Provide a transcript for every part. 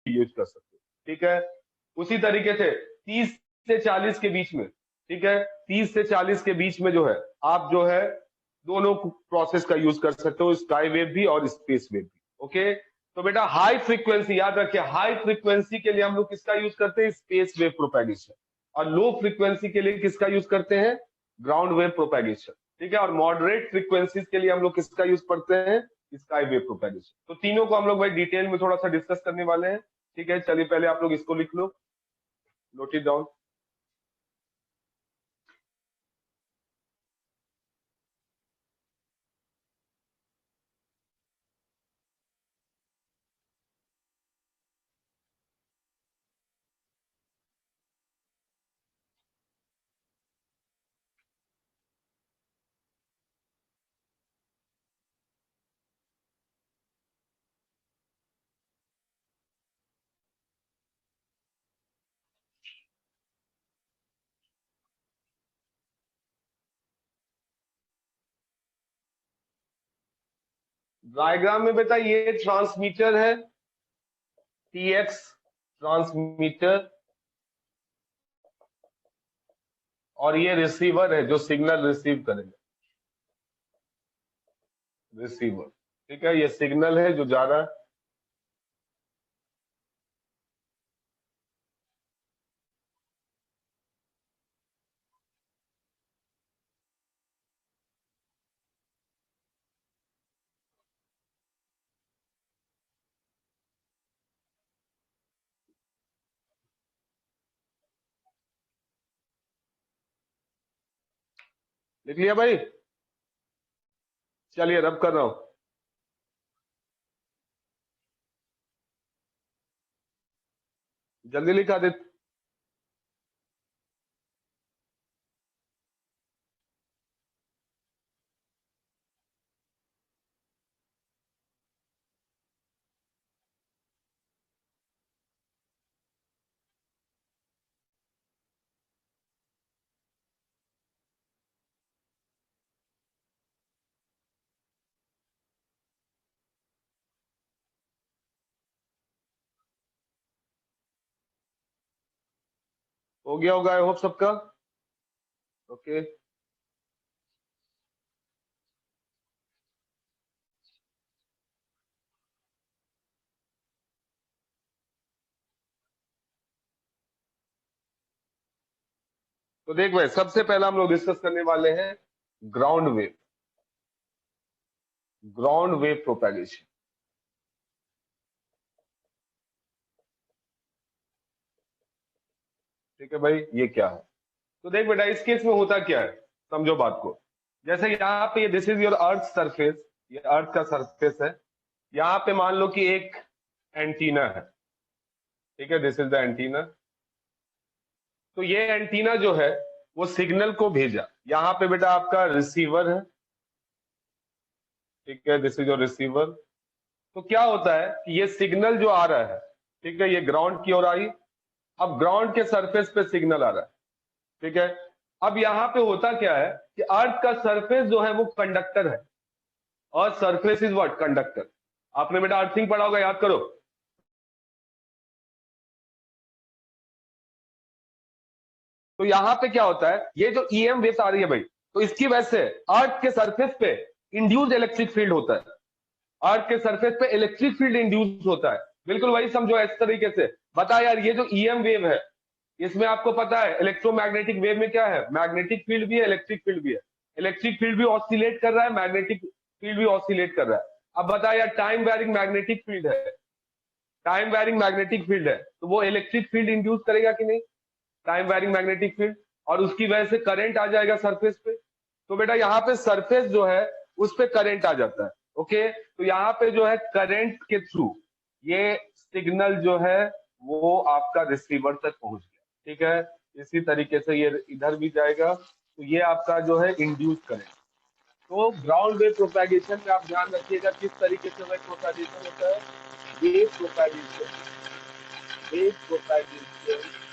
Use कर सकते हो, ठीक है। उसी तरीके से 30 से 40 के बीच में, ठीक है, 30 से 40 के बीच में जो है आप जो है दोनों प्रोसेस का यूज कर सकते हो, स्काई वेव भी और स्पेस वेव भी। ओके, तो बेटा हाई फ्रीक्वेंसी याद रखिए, हाई फ्रीक्वेंसी के लिए हम लोग किसका यूज करते हैं, स्पेस वेव प्रोपेगेशन, और लो फ्रीक्वेंसी के लिए किसका यूज करते हैं, ग्राउंड वेव प्रोपेगेशन, ठीक है। और मॉडरेट फ्रीक्वेंसीज के लिए हम लोग किसका यूज करते हैं, स्काई वेव प्रोपेगेशन। तो तीनों को हम लोग भाई डिटेल में थोड़ा सा डिस्कस करने वाले हैं, ठीक है। चलिए पहले आप लोग इसको लिख लो, नोट इट डाउन। डायग्राम में बेटा ये ट्रांसमीटर है, टीएक्स ट्रांसमीटर, और ये रिसीवर है जो सिग्नल रिसीव करेगा, रिसीवर, ठीक है। ये सिग्नल है जो जा रहा है, लिख लिया भाई, चलिए रब कर रहा हूं। जल्दी लिखा दे। हो गया होगा आई होप सबका, ओके। तो देख भाई, सबसे पहला हम लोग डिस्कस करने वाले हैं ground wave, ground wave propagation, ठीक है भाई। ये क्या है, तो देख बेटा इस केस में होता क्या है, समझो बात को। जैसे यहाँ पे this is your earth surface, ये अर्थ का सरफेस है। यहाँ पे मान लो कि एक एंटीना है, ठीक है, दिस इज द एंटीना। तो ये एंटीना जो है वो सिग्नल को भेजा, यहाँ पे बेटा आपका रिसीवर है, ठीक है, दिस इज योर रिसीवर। तो क्या होता है कि ये सिग्नल जो आ रहा है, ठीक है, ये ग्राउंड की ओर आई, अब ग्राउंड के सरफेस पे सिग्नल आ रहा है, ठीक है। अब यहाँ पे होता क्या है कि अर्थ का सरफेस जो है वो कंडक्टर है, और सरफेस इज व्हाट, कंडक्टर। आपने बेटा अर्थिंग पढ़ा होगा, याद करो। तो यहाँ पे क्या होता है, ये जो ईएम वेव्स आ रही है भाई, तो इसकी वजह से अर्थ के सरफेस पे इंड्यूस्ड इलेक्ट्रिक फील्ड होता है, अर्थ के सरफेस पे इलेक्ट्रिक फील्ड इंड्यूस होता है। बिल्कुल वही समझो इस तरीके से। बता यार, ये जो ईएम वेव है, इसमें आपको पता है इलेक्ट्रोमैग्नेटिक वेव में क्या है, मैग्नेटिक फील्ड भी है, इलेक्ट्रिक फील्ड भी है। इलेक्ट्रिक फील्ड भी ऑसिलेट कर रहा है, मैग्नेटिक फील्ड भी ऑसिलेट कर रहा है। अब बता यार, टाइम वैरिंग मैग्नेटिक फील्ड है, टाइम वैरिंग मैग्नेटिक फील्ड है, तो वो इलेक्ट्रिक फील्ड इंड्यूस करेगा कि नहीं, टाइम वैरिंग मैग्नेटिक फील्ड, और उसकी वजह से करंट आ जाएगा सरफेस पे। तो बेटा यहाँ पे सरफेस जो है उस पे करंट आ जाता है, ओके। तो यहाँ पे जो है करंट के थ्रू ये सिग्नल जो है वो आपका रिसीवर तक पहुंच गया, ठीक है। इसी तरीके से ये इधर भी जाएगा, तो ये आपका जो है इंड्यूस करंट। तो ग्राउंड वेव प्रोपेगेशन में आप ध्यान रखिएगा किस तरीके से वेव प्रोपेगेशन होता है, वेव प्रोपेगेशन, वेव प्रोपेगेशन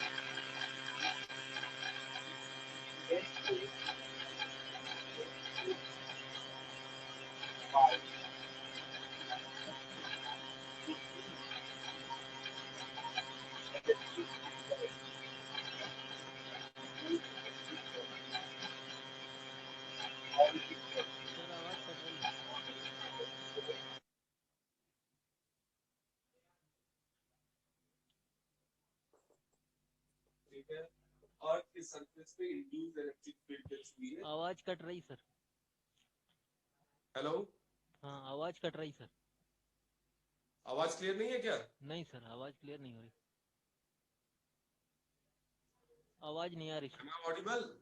ठीक है, अर्थ के सरफेस पे इंड्यूस्ड इलेक्ट्रिक फील्ड के थ्रू ये। आवाज कट रही सर। हेलो, हाँ आवाज कट रही सर। आवाज क्लियर नहीं है क्या? नहीं सर आवाज क्लियर नहीं हो रही, आवाज नहीं आ रही सर। M I audible?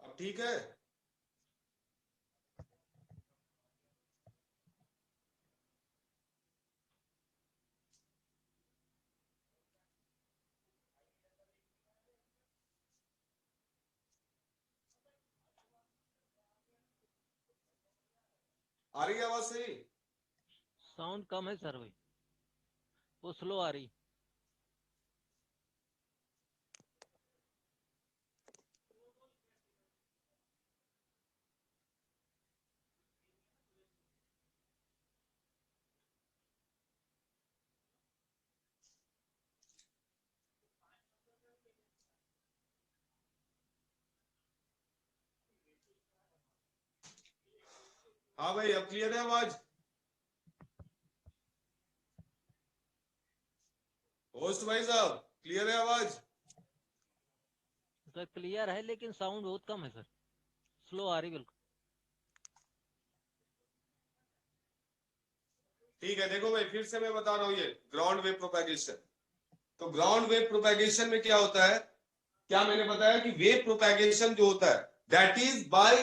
अब ठीक है? आ रही है आवाज सही? साउंड कम है सर भाई, वो स्लो आ रही। हाँ भाई, अब क्लियर है आवाज? होस्ट भाई साहब, क्लियर है आवाज? सर क्लियर है लेकिन साउंड बहुत कम है सर, स्लो आ रही बिल्कुल। ठीक है, देखो भाई, फिर से मैं बता रहा हूं, ये ग्राउंड वेव प्रोपेगेशन। तो ग्राउंड वेव प्रोपेगेशन में क्या होता है? क्या मैंने बताया कि वेव प्रोपेगेशन जो होता है that is by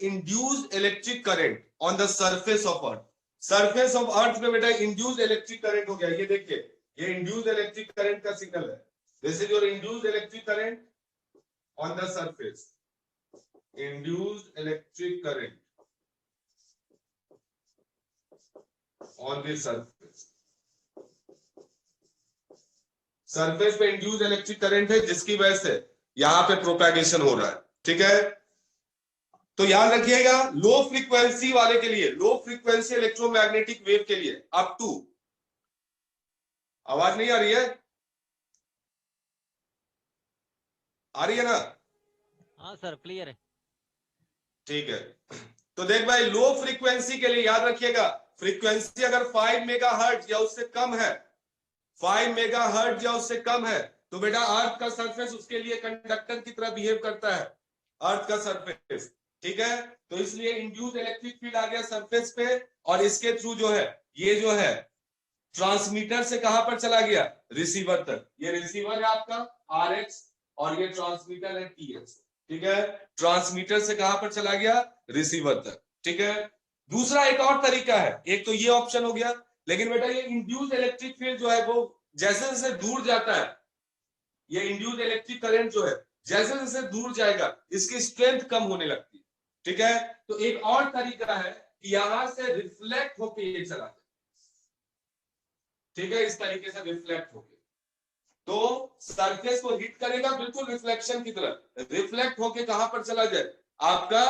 induced electric current on the surface of earth. Surface of अर्थ में बेटा इंड्यूस्ड इलेक्ट्रिक करंट हो गया, ये देखिए, ये इंड्यूस्ड इलेक्ट्रिक करंट का सिग्नल है। This is your induced electric current on the surface, induced electric current on the surface. Surface पे इंड्यूस्ड इलेक्ट्रिक करंट है जिसकी वजह से यहां पे प्रोपेगेशन हो रहा है, ठीक है। तो याद रखिएगा, लो फ्रीक्वेंसी वाले के लिए, लो फ्रीक्वेंसी इलेक्ट्रोमैग्नेटिक वेव के लिए अप टू, आवाज नहीं आ रही है? आ रही है ना? हाँ सर क्लियर है। ठीक है, तो देख भाई, लो फ्रीक्वेंसी के लिए याद रखिएगा, फ्रीक्वेंसी अगर 5 मेगाहर्ट्ज या उससे कम है, 5 मेगाहर्ट्ज या उससे कम है, तो बेटा अर्थ का सरफेस उसके लिए कंडक्टर की तरह बिहेव करता है, अर्थ का सरफेस, ठीक है। तो इसलिए इंड्यूस इलेक्ट्रिक फील्ड आ गया सरफेस पे, और इसके थ्रू जो है, ये जो है ट्रांसमीटर से कहां पर चला गया? रिसीवर तक। ये रिसीवर है आपका RX, और ये ट्रांसमीटर है TX, ठीक है। ट्रांसमीटर से कहां पर चला गया? रिसीवर तक, ठीक है। दूसरा एक और तरीका है, एक तो ये ऑप्शन हो गया, लेकिन बेटा ये इंड्यूस इलेक्ट्रिक फील्ड जो है वो जैसे जैसे दूर जाता है, ये इंड्यूस इलेक्ट्रिक करंट जो है जैसे जैसे दूर जाएगा इसकी स्ट्रेंथ कम होने लगती है, ठीक है। तो एक और तरीका है कि यहां से रिफ्लेक्ट होकर ये चला जाए, ठीक है, इस तरीके से रिफ्लेक्ट होके, तो सरफेस को हिट करेगा बिल्कुल रिफ्लेक्शन की तरह, रिफ्लेक्ट होके कहां पर चला जाए? आपका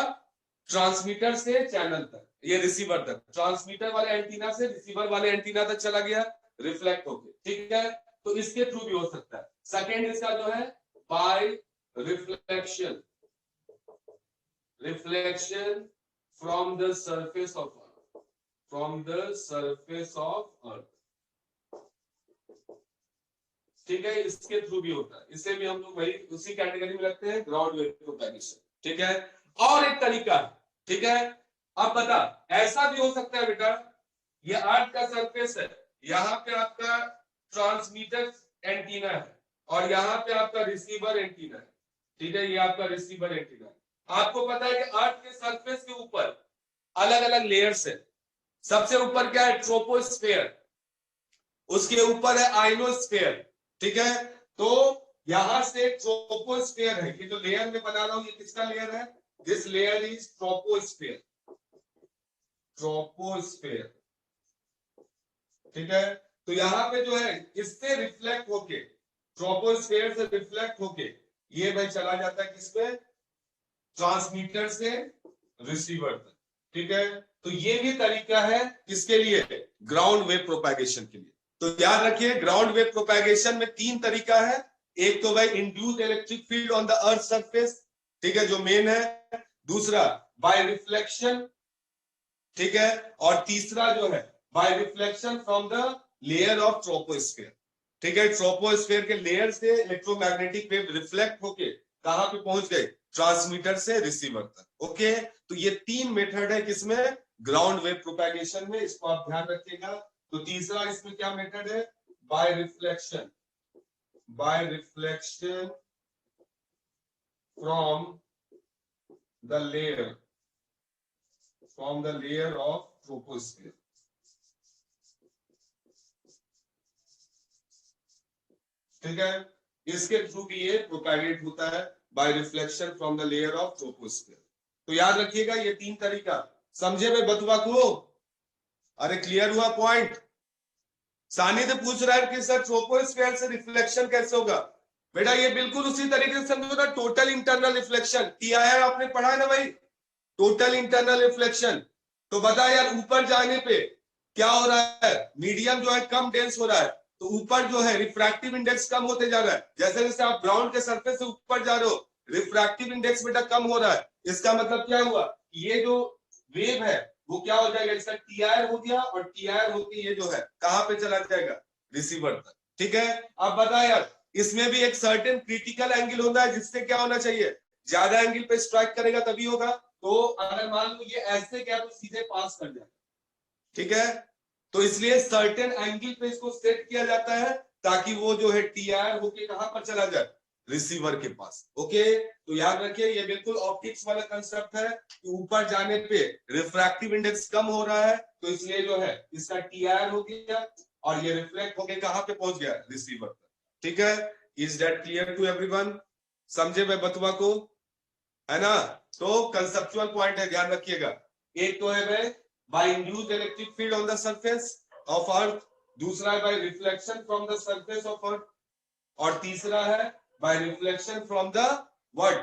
ट्रांसमीटर से चैनल तक, ये रिसीवर तक, ट्रांसमीटर वाले एंटीना से रिसीवर वाले एंटीना तक चला गया रिफ्लेक्ट होके, ठीक है। तो इसके थ्रू भी हो सकता है। सेकेंड इसका जो है by reflection, reflection from the surface of earth, from the surface of अर्थ, ठीक है, इसके थ्रू भी होता है, इसे भी हम लोग वही उसी कैटेगरी में रखते हैं, ग्राउंड वेव प्रोपेगेशन, ठीक है। और एक तरीका, ठीक है, अब बता, ऐसा भी हो सकता है बेटा, ये अर्थ का सरफेस है, यहां पे आपका ट्रांसमीटर एंटीना है, और यहां पे आपका रिसीवर एंटीना है, ठीक है, ये आपका रिसीवर एंटीना है। आपको पता है कि अर्थ के सरफेस के ऊपर अलग अलग लेयर्स है। सबसे ऊपर क्या है? ट्रोपोस्फेयर, उसके ऊपर है आइनोस्फेयर, ठीक है। तो यहां से ट्रोपोस्फेयर है, ये जो लेयर में बना रहा हूं ये किसका लेयर है? This layer is troposphere, troposphere, ठीक है। तो यहां पे जो है इससे रिफ्लेक्ट होके, ट्रोपोस्फेयर से रिफ्लेक्ट होके ये भाई चला जाता है किसपे? ट्रांसमीटर से रिसीवर तक, ठीक है, तो ये भी तरीका है किसके लिए, ग्राउंड वेव प्रोपैगेशन के लिए। तो याद रखिए ग्राउंड वेव प्रोपैगेशन में 3 तरीका है। एक तो भाई induced electric field on the earth surface, ठीक है, जो मेन है। दूसरा बाय रिफ्लेक्शन, ठीक है, और तीसरा जो है by reflection from the layer of troposphere, ठीक है। ट्रोपोस्फेयर के लेयर से इलेक्ट्रोमैग्नेटिक वेव रिफ्लेक्ट होके कहां पे पहुंच गए, ट्रांसमीटर से रिसीवर तक। ओके, तो ये 3 मेथड है किसमें, ग्राउंड वेव प्रोपैगेशन में, इसको आप ध्यान रखिएगा। तो तीसरा इसमें क्या मेथड है, by reflection, bye reflection from the layer, from the layer of troposphere, ठीक है। इसके थ्रू भी ये प्रोपैगेट होता है by reflection from the layer of troposphere. तो याद रखिएगा ये 3 तरीका, समझे भाई बतवा को, अरे क्लियर हुआ पॉइंट। सानिध्य पूछ रहा है कि सर ट्रोपोस्फेयर से रिफ्लेक्शन कैसे होगा, बेटा ये बिल्कुल उसी तरीके से समझो ना, टोटल इंटरनल रिफ्लेक्शन, टीआईआर आपने पढ़ा है ना भाई, टोटल इंटरनल रिफ्लेक्शन। तो बता यार ऊपर जाने पे क्या हो रहा है, मीडियम जो है कम डेंस हो रहा है, तो ऊपर जो है रिफ्रैक्टिव इंडेक्स कम होते जा रहा है। जैसे जैसे आप ग्राउंड के सरफेस से ऊपर जा रहे हो, रिफ्रैक्टिव इंडेक्स बेटा कम हो रहा है। इसका मतलब क्या हुआ, ये जो वेव है वो क्या हो जाएगा, इसका टीआर हो गया, और टीआर होके ये जो है कहां पे चला जाएगा, रिसीवर तक, ठीक है। अब बता यार, इसमें भी एक सर्टेन क्रिटिकल एंगल होता है, जिससे क्या होना चाहिए, ज्यादा एंगल पे स्ट्राइक करेगा तभी होगा। तो अगर मान लो ये ऐसे क्या, तो सीधे पास कर जाएगा, ठीक है। तो इसलिए सर्टेन एंगल पे इसको सेट किया जाता है, ताकि वो जो है टीआर होके कहां पर चला जाए, रिसीवर के पास। ओके, तो याद रखिए ये बिल्कुल ऑप्टिक्स वाला कंसेप्ट है कि ऊपर जाने पे रिफ्रैक्टिव इंडेक्स कम हो रहा है, तो इसलिए जो है इसका टीआर हो गया, और ये रिफ्लेक्ट होके कहां पे पहुंच गया, रिसीवर तक, ठीक है। Is that clear to everyone, समझे मैं बतवा को, है ना। तो कंसेप्चुअल पॉइंट है, ध्यान रखिएगा। एक तो है भाई by induced electric field on the surface of earth, दूसरा है by reflection from the surface of earth, और तीसरा है by reflection from the what,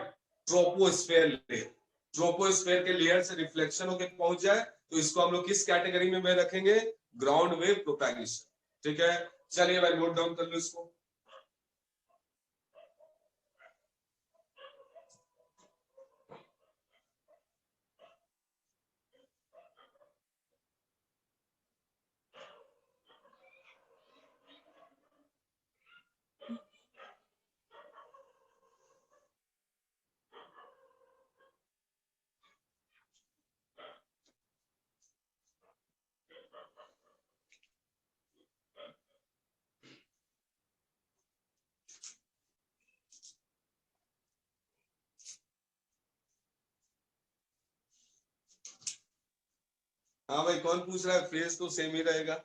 troposphere layer. Troposphere के लेयर से रिफ्लेक्शन होकर पहुंच जाए, तो इसको हम लोग किस कैटेगरी में रखेंगे, ग्राउंड वेव प्रोपैगेशन, ठीक है। चलिए भाई नोट डाउन कर लो इसको। हाँ भाई कौन पूछ रहा है, फेस तो सेम ही रहेगा।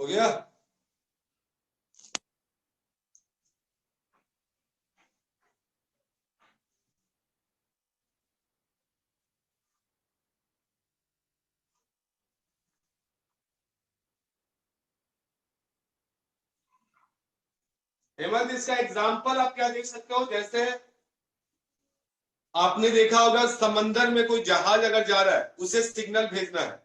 हो गया। हेमंत, इसका एग्जाम्पल आप क्या देख सकते हो? जैसे आपने देखा होगा समंदर में कोई जहाज अगर जा रहा है, उसे सिग्नल भेजना है,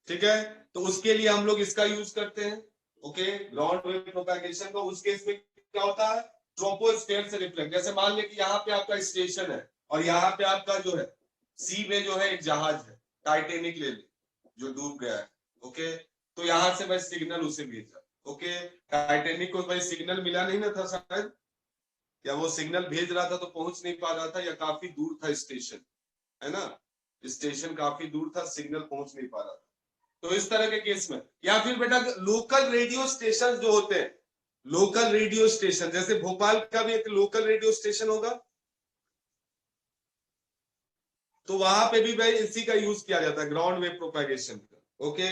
ठीक है, तो उसके लिए हम लोग इसका यूज करते हैं, ओके, ग्राउंड वेव प्रोपेगेशन को। उस केस में क्या होता है, ट्रोपोस्फेयर से रिफ्लेक्ट। जैसे मान ले कि यहाँ पे आपका स्टेशन है और यहाँ पे आपका जो है सी में जो है एक जहाज है, टाइटेनिक ले ले जो डूब गया है, ओके, तो यहां से मैं सिग्नल उसे भेजा, ओके। टाइटेनिक को भाई सिग्नल मिला नहीं ना था शायद, या वो सिग्नल भेज रहा था तो पहुंच नहीं पा रहा था, या काफी दूर था स्टेशन, है ना, स्टेशन काफी दूर था, सिग्नल पहुंच नहीं पा रहा था। तो इस तरह के केस में, या फिर बेटा लोकल रेडियो स्टेशन जो होते हैं, लोकल रेडियो स्टेशन, जैसे भोपाल का भी एक लोकल रेडियो स्टेशन होगा, तो वहां पे भी भाई इसी का यूज किया जाता है, ग्राउंड वेव प्रोपेगेशन का, ओके।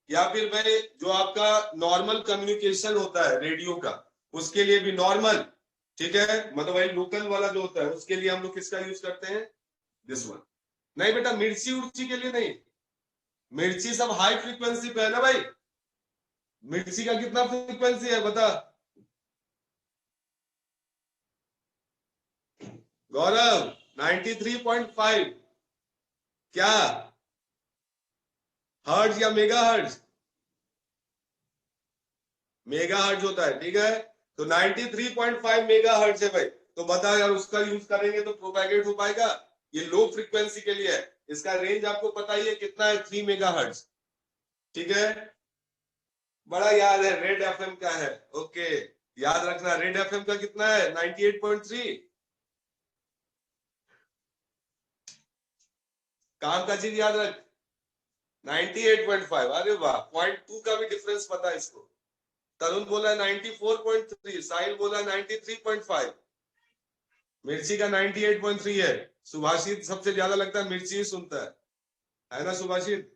या फिर भाई जो आपका नॉर्मल कम्युनिकेशन होता है रेडियो का, उसके लिए भी नॉर्मल, ठीक है, मतलब भाई लोकल वाला जो होता है उसके लिए हम लोग किसका यूज करते हैं, दिस वन। नहीं बेटा, मिर्ची उर्ची के लिए नहीं, मिर्ची सब हाई फ्रीक्वेंसी पे है ना भाई। मिर्ची का कितना फ्रीक्वेंसी है बता गौरव, 93.5, क्या हर्ट्ज या मेगा हर्ट्ज? मेगा हर्ट्ज होता है, ठीक है, तो 93.5 मेगा हर्ट्ज है भाई। तो बता यार, उसका यूज करेंगे तो प्रोपेगेट हो पाएगा? ये लो फ्रीक्वेंसी के लिए है, इसका रेंज आपको पता ही है कितना है, 3 मेगा हर्ट्ज, ठीक है, बड़ा याद है, रेड एफएम का है, ओके, याद रखना, रेड एफएम का कितना है, 98.3। काम का चीज याद रख, 98.5, अरे वाह, 0.2 का भी डिफरेंस पता है इसको। तरुण बोला 94.3, साहिल बोला 93.5, मिर्ची का 98.3 है। सुभाषित सबसे ज्यादा लगता है मिर्ची ही सुनता है ना सुभाषित?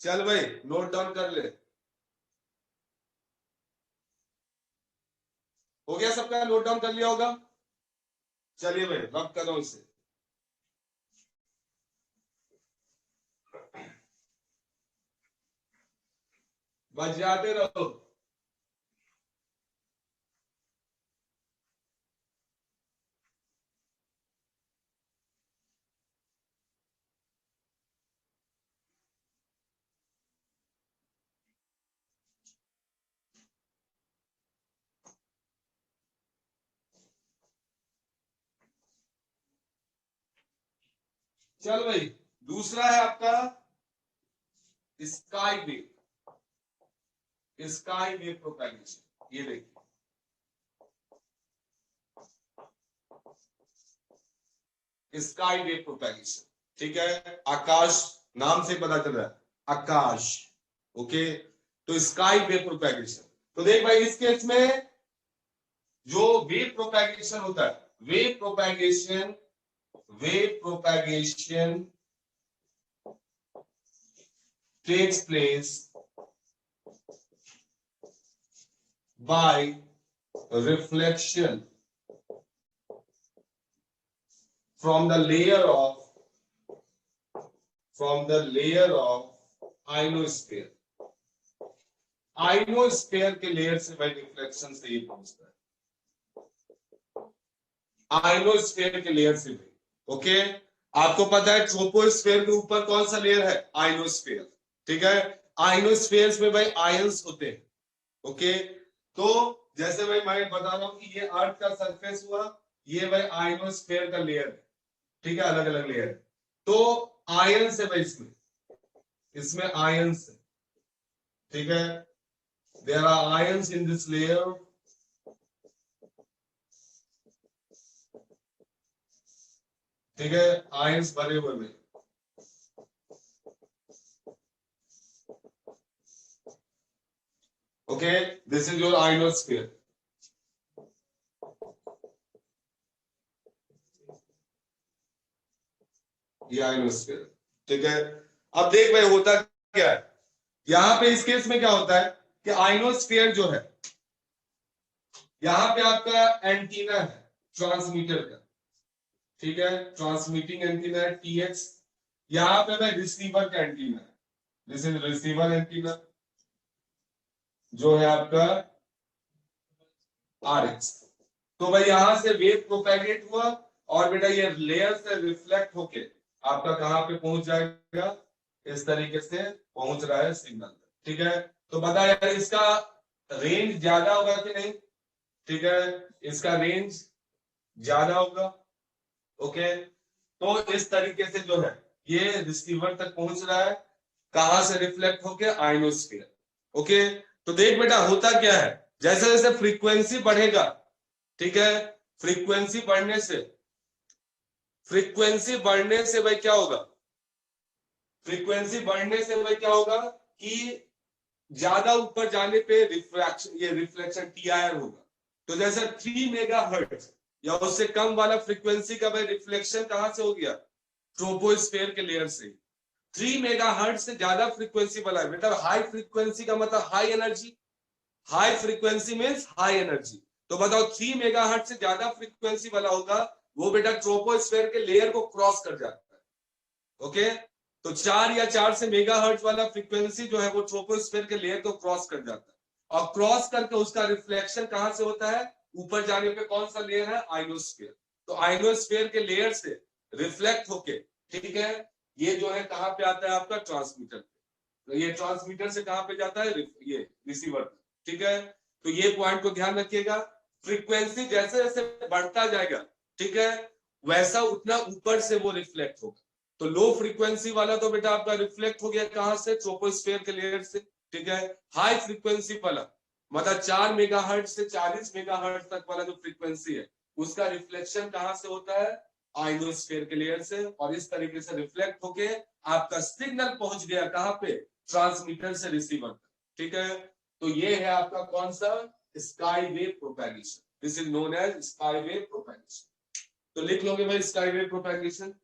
चल भाई नोट डाउन कर ले, हो गया सबका, नोट डाउन कर लिया होगा? चलिए भाई रब करो इसे। बच जाते रहो। चल भाई, दूसरा है आपका sky wave, sky wave propagation. ये देखिए, स्काई वेव प्रोपेगेशन, ठीक है, आकाश नाम से पता चल रहा है, आकाश, ओके। तो स्काई वेव प्रोपेगेशन, तो देख भाई इस केस में जो वेव प्रोपेगेशन होता है, wave propagation takes place by reflection from the layer of ionosphere। Ionosphere के लेयर से भाई रिफ्लेक्शन से ये पहुंचता है, आइनोस्फेयर के लेयर से भाई, ओके। आपको पता है ट्रोपोस्फेयर के ऊपर कौन सा लेयर है, आइनोस्फेयर, ठीक है। आइनोस्फेयर में भाई आयंस होते हैं, ओके। तो जैसे भाई मैं बता रहा हूं कि ये अर्थ का सरफेस हुआ, ये भाई आइनोस्फेयर का लेयर है, ठीक है, अलग अलग लेयर। तो आयंस है भाई इसमें आयंस है, ठीक है, there are ions in this layer, ठीक है, आयंस भरे हुए में, okay, this is your ionosphere. ये आइनोस्फेयर, ठीक है। अब देख भाई होता क्या है, यहां पे इस केस में क्या होता है कि आइनोस्फीयर जो है, यहां पे आपका एंटीना है ट्रांसमीटर का, ठीक है, ट्रांसमिटिंग एंटीना है TX, यहां पे मैं रिसीवर का एंटीना है, दिस इज रिसीवर एंटीना जो है आपका RX। तो भाई यहां से वेव प्रोपेगेट हुआ और बेटा ये लेयर से रिफ्लेक्ट होके आपका कहां पे पहुंच जाएगा, इस तरीके से पहुंच रहा है सिग्नल, ठीक है। तो बता यार इसका रेंज ज्यादा होगा कि नहीं, ठीक है, इसका रेंज ज्यादा होगा, ओके। तो इस तरीके से जो है ये रिसीवर तक पहुंच रहा है, कहां से रिफ्लेक्ट होके, आइनोस्फीयर, ओके। तो देख बेटा होता क्या है, जैसे जैसे फ्रीक्वेंसी बढ़ेगा, ठीक है, फ्रीक्वेंसी बढ़ने से भाई क्या होगा, फ्रीक्वेंसी बढ़ने से भाई क्या होगा कि ज्यादा ऊपर जाने पे रिफ्लेक्शन TIR होगा। तो जैसे 3 मेगाहर्ट्ज या उससे कम वाला फ्रीक्वेंसी का भाई रिफ्लेक्शन कहां से हो गया, ट्रोपोस्फेयर के लेयर से। 3 मेगाहर्ट्ज से ज्यादा फ्रीक्वेंसी वाला है बेटा, हाई फ्रीक्वेंसी का मतलब high energy, high frequency means high energy. तो बताओ 3 मेगाहर्ट्ज से ज्यादा फ्रीक्वेंसी वाला होगा वो बेटा ट्रोपोस्फेयर के लेयर को क्रॉस कर जाता है, ओके। तो 4 या 4 से मेगाहर्ट्ज वाला फ्रीक्वेंसी जो है वो ट्रोपोस्फेयर के लेयर को क्रॉस कर जाता है और क्रॉस करके उसका रिफ्लेक्शन कहां से होता है, ऊपर जाने पे कौन सा लेयर है, आइनोस्फीयर। तो आइनोस्फीयर के लेयर से रिफ्लेक्ट होके, ठीक है, ये जो है कहां पे आता है आपका ट्रांसमीटर पे। तो ये ट्रांसमीटर से कहां पे जाता है, ये रिसीवर पे, ठीक है। तो ये पॉइंट को ध्यान रखिएगा, फ्रीक्वेंसी जैसे जैसे बढ़ता जाएगा, ठीक है, वैसा उतना ऊपर से वो रिफ्लेक्ट होगा। तो लो फ्रीक्वेंसी वाला तो बेटा आपका रिफ्लेक्ट हो गया कहां से, ट्रोपोस्फेयर के लेयर से, ठीक है। हाई फ्रीक्वेंसी वाला मतलब 4 मेगाहर्ट्ज से 40 मेगाहर्ट्ज तक वाला जो फ्रीक्वेंसी है उसका रिफ्लेक्शन कहां से होता है, आइनोस्फीयर के लेयर से, और इस तरीके से रिफ्लेक्ट होके आपका सिग्नल पहुंच गया कहां पे, ट्रांसमीटर से रिसीवर तक, ठीक है। तो ये है आपका कौन सा, sky wave propagation, this is known as sky wave propagation. तो लिख लोगे भाई स्काई वेव प्रोपेगेशन।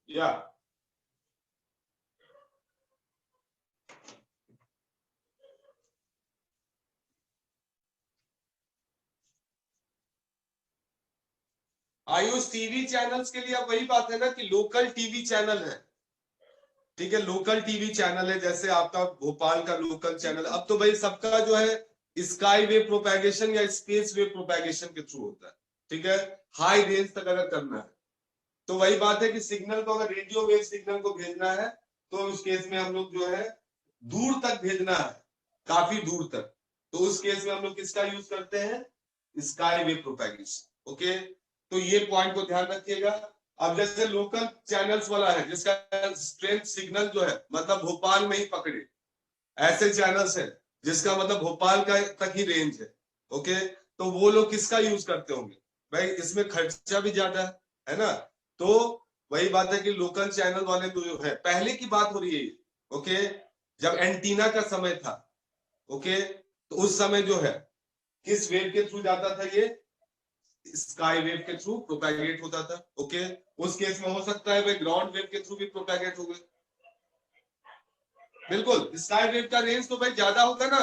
या आयुष टीवी चैनल्स के लिए अब वही बात है ना कि लोकल टीवी चैनल है, ठीक है, लोकल टीवी चैनल है, जैसे आपका भोपाल का लोकल चैनल। अब तो भाई सबका जो है स्काई वेव प्रोपेगेशन या स्पेस वेव प्रोपेगेशन के थ्रू होता है, ठीक है, हाई रेंज तक अगर करना है। तो वही बात है कि सिग्नल को अगर रेडियो वेव सिग्नल को भेजना है तो उस केस में हम लोग जो है दूर तक भेजना है, काफी दूर तक, तो उस केस में हम लोग किसका यूज करते हैं, स्काई वेव प्रोपेगेशन, ओके। तो ये पॉइंट को ध्यान रखिएगा। अब जैसे लोकल चैनल्स वाला है जिसका स्ट्रेंथ सिग्नल जो है मतलब भोपाल में ही पकड़े, ऐसे चैनल्स है जिसका मतलब भोपाल का तक ही रेंज है, ओके। तो वो लोग किसका यूज करते होंगे भाई, इसमें खर्चा भी ज्यादा है ना। तो वही बात है कि लोकल चैनल वाले तो जो है, पहले की बात हो रही है, ओके, जब एंटीना का समय था, ओके, तो उस समय जो है किस वेव के थ्रू जाता था, ये स्काई वेव के थ्रू प्रोपेगेट होता था, ओके। उस केस में हो सकता है भाई ग्राउंड वेव के थ्रू भी प्रोपेगेट हो गए, बिल्कुल। स्काई वेव का रेंज तो भाई ज्यादा होगा ना,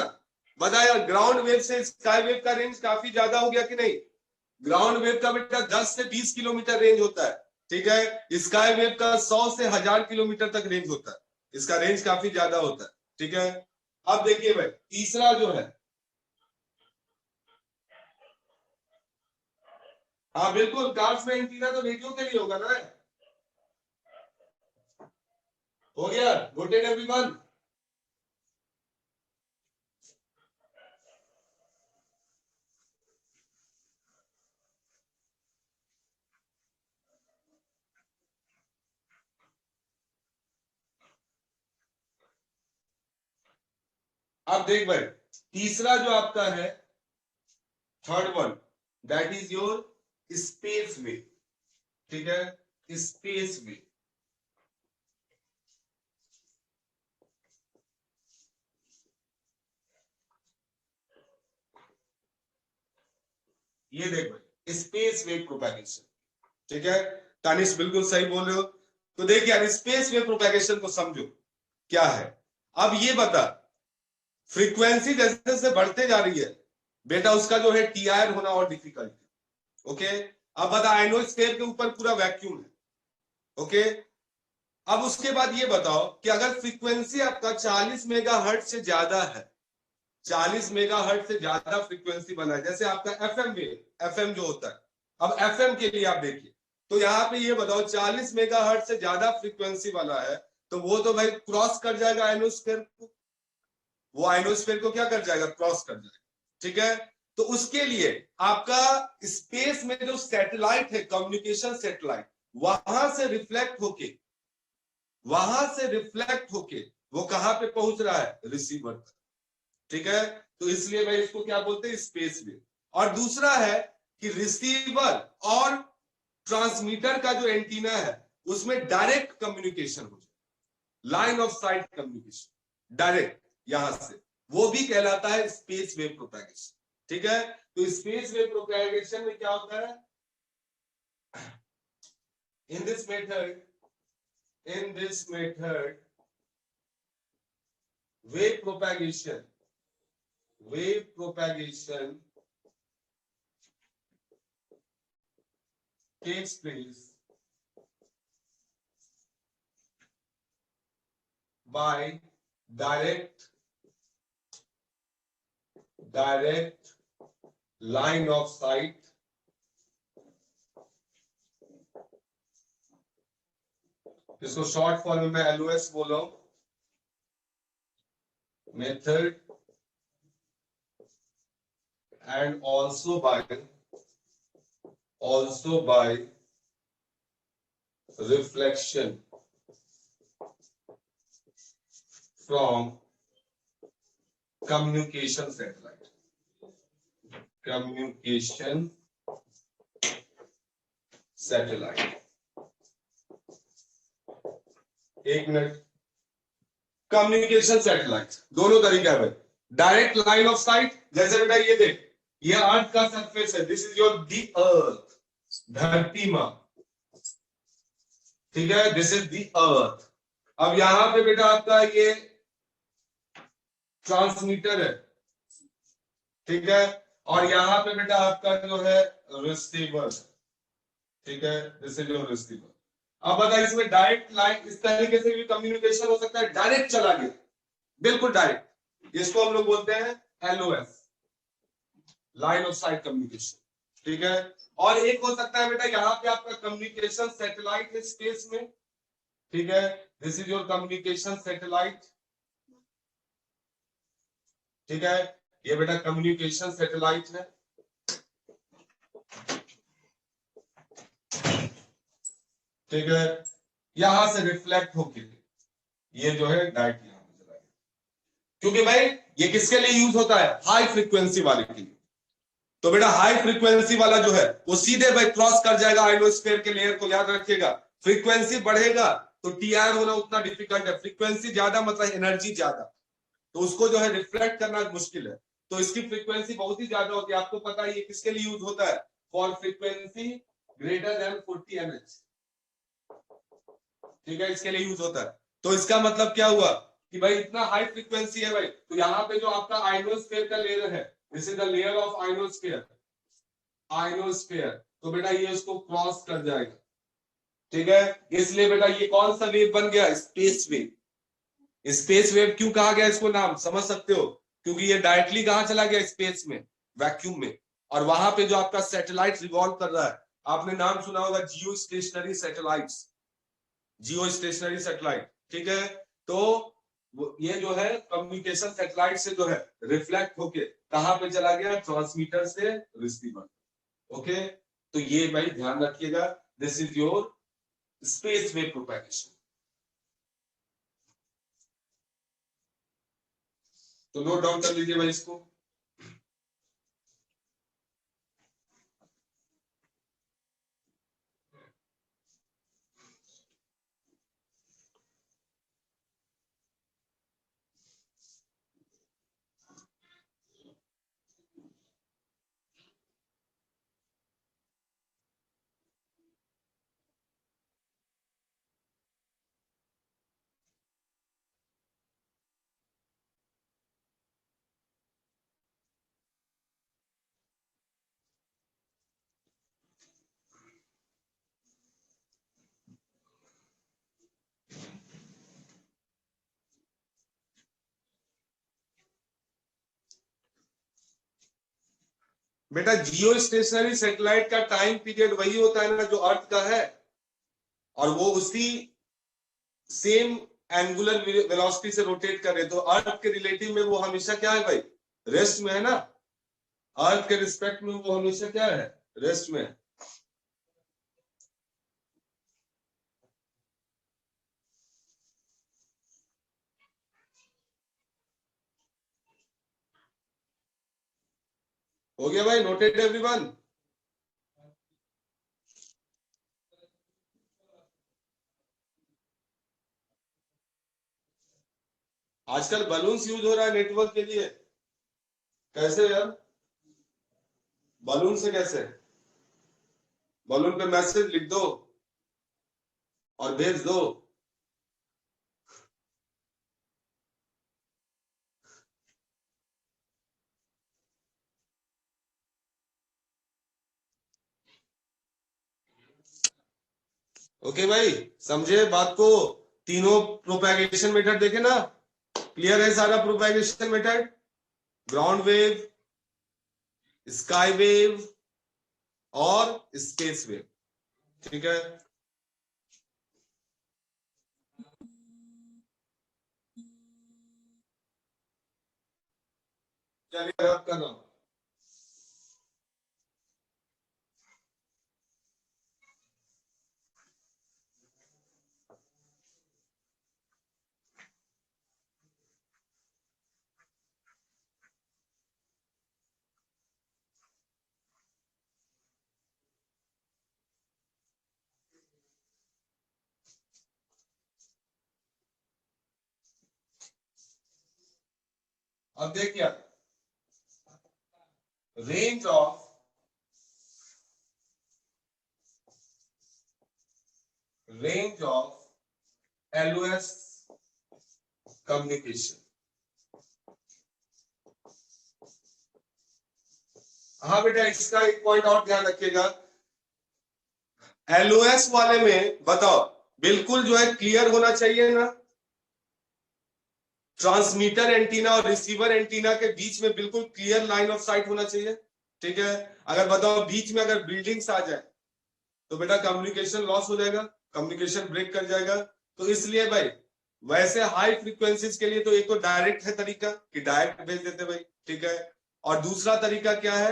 बताया, ग्राउंड वेव से स्काई वेव का रेंज काफी ज्यादा हो गया कि नहीं। ग्राउंड वेव का बेटा 10 से 20 किलोमीटर रेंज होता है, ठीक है, स्काई वेव का 100 से 1000 किलोमीटर तक रेंज होता है, इसका रेंज काफी ज्यादा होता है, ठीक है। अब देखिए भाई तीसरा जो है, हाँ बिल्कुल, कार्स में एंटीना तो रेडियो के लिए होगा ना, हो गया? Noted everyone? अब देख भाई, तीसरा जो आपका है, third one, that is your space way. ठीक है, स्पेस वे। ये देख भाई, स्पेस वेव प्रोपैगेशन। ठीक है, तानिश बिल्कुल सही बोल रहे हो। तो देख यार, स्पेस वेव प्रोपैगेशन को समझो क्या है। अब ये बता, फ्रीक्वेंसी जैसे जैसे बढ़ते जा रही है बेटा, उसका जो है टीआर होना और डिफिकल्ट है। ओके, अब बता, आयनोस्फीयर के ऊपर पूरा वैक्यूम है। ओके, अब उसके बाद ये बताओ कि अगर फ्रीक्वेंसी आपका 40 मेगाहर्ट्ज से ज्यादा है, 40 मेगाहर्ट्ज से ज्यादा फ्रीक्वेंसी बना है, जैसे आपका एफएम वेव, एफएम जो होता है, अब एफएम के लिए आप देखिए, तो यहाँ पे ये बताओ 40 मेगाहर्ट्ज से ज्यादा फ्रीक्वेंसी वाला है, तो वो तो भाई क्रॉस कर जाएगा आयनोस्फीयर को, वो आयनोस्फीयर को क्या कर जाएगा, क्रॉस कर जाएगा। ठीक है, तो उसके लिए आपका स्पेस में जो सैटेलाइट है, कम्युनिकेशन सैटेलाइट, वहां से रिफ्लेक्ट होके वो कहां पे पहुंच रहा है, रिसीवर तक। ठीक है, तो इसलिए भाई इसको क्या बोलते हैं, स्पेस वेव। और दूसरा है कि रिसीवर और ट्रांसमीटर का जो एंटीना है उसमें डायरेक्ट कम्युनिकेशन हो जाए, line of site communication direct यहां से, वो भी कहलाता है स्पेस वेव प्रोपैगेशन। ठीक है, तो स्पेस वेव प्रोपैगेशन में क्या होता है, in this method wave propagation takes place by direct line of sight इसको शॉर्ट फॉर्म में मैं एलओएस बोल रहा हूं, method, and also by reflection from communication satellite, एक मिनट, कम्युनिकेशन सैटेलाइट दोनों तरीका है भाई, डायरेक्ट लाइन ऑफ साइट, जैसे बेटा ये देख, ये अर्थ का सरफेस है, दिस इज योर दी अर्थ, धरती मां। ठीक है, दिस इज दी अर्थ। अब यहां पे बेटा आपका ये ट्रांसमीटर है। ठीक है, और यहां पे बेटा आपका जो है रिसीवर। ठीक है, दिस इज योर रिसीवर। अब बता, इसमें डायरेक्ट लाइन, इस तरीके से भी कम्युनिकेशन हो सकता है, डायरेक्ट चला गया, बिल्कुल डायरेक्ट, इसको हम लोग बोलते हैं LOS, line of site communication. ठीक है, और एक हो सकता है बेटा, यहाँ पे आपका कम्युनिकेशन सैटेलाइट है स्पेस में। ठीक है, this is your communication satellite. ठीक है, ये बेटा कम्युनिकेशन सैटेलाइट है। ठीक है, यहां से रिफ्लेक्ट होके ये जो है डायरेक्ट यहां पे चला गया, क्योंकि भाई ये किसके लिए यूज होता है, हाई फ्रीक्वेंसी वाले के लिए। तो बेटा हाई फ्रीक्वेंसी वाला जो है वो सीधे भाई क्रॉस कर जाएगा आयनोस्फीयर के लेयर को, याद रखिएगा। फ्रीक्वेंसी बढ़ेगा तो टीआर होना उतना डिफिकल्ट है, फ्रीक्वेंसी ज्यादा मतलब एनर्जी ज्यादा, तो उसको जो है रिफ्लेक्ट करना मुश्किल है, तो इसकी फ्रीक्वेंसी बहुत ही ज्यादा होती है। आपको पता है ये किसके लिए यूज होता है, for frequency greater than 40 mH। ठीक है, इसके लिए यूज होता है। तो इसका मतलब क्या हुआ कि भाई इतना हाई फ्रीक्वेंसी है भाई, तो यहाँ पे जो आपका आयनोस्फीयर का लेयर है, this is the layer of ionosphere, तो बेटा ये इसको क्रॉस कर जाएगा। ठीक है, इसलिए बेटा ये कौन सा वेव बन गया, स्पेस वेव। स्पेस वेव क्यों कहा गया इसको नाम, समझ सकते हो, क्योंकि ये डायरेक्टली कहां चला गया, स्पेस में, वैक्यूम में, और वहां पे जो आपका सैटेलाइट रिवॉल्व कर रहा है, आपने नाम सुना होगा जियो स्टेशनरी सैटेलाइट्स, जियो स्टेशनरी सैटेलाइट। ठीक है। तो ये जो है कम्युनिकेशन सैटेलाइट से जो है रिफ्लेक्ट होके कहां पे चला गया, ट्रांसमीटर से रिसीवर। ओके, तो ये भाई ध्यान रखिएगा, this is your space wave propagation. तो नोट डाउन कर लीजिए भाई इसको। बेटा जियो स्टेशनरी सैटेलाइट का टाइम पीरियड वही होता है ना जो अर्थ का है, और वो उसी सेम एंगुलर वेलोसिटी से रोटेट कर रहे, तो अर्थ के रिलेटिव में वो हमेशा क्या है भाई, रेस्ट में है ना। अर्थ के रिस्पेक्ट में वो हमेशा क्या है, रेस्ट में है। हो गया भाई, नोटेड एवरीवन। आजकल बलून्स यूज हो रहा है नेटवर्क के लिए, कैसे यार, बलून से कैसे, बलून पे मैसेज लिख दो और भेज दो। ओके भाई, समझे बात को। तीनों प्रोपैगेशन मेथड देखे ना, क्लियर है सारा propagation method, ground wave, sky wave और स्पेस वेव, ठीक है। चलिए अब कर रहा हूं। अब देखिए, रेंज ऑफ LOS कम्युनिकेशन। हाँ बेटा, इसका एक पॉइंट और ध्यान रखिएगा, LOS वाले में बताओ बिल्कुल जो है क्लियर होना चाहिए ना, ट्रांसमीटर एंटीना और रिसीवर एंटीना के बीच में बिल्कुल क्लियर लाइन ऑफ साइट होना चाहिए, ठीक है। अगर बताओ बीच में अगर बिल्डिंग्स आ जाए तो बेटा कम्युनिकेशन लॉस हो जाएगा, कम्युनिकेशन ब्रेक कर जाएगा। तो इसलिए भाई वैसे हाई फ्रीक्वेंसीज के लिए तो एक तो डायरेक्ट है तरीका कि डायरेक्ट भेज देते भाई, ठीक है। और दूसरा तरीका क्या है,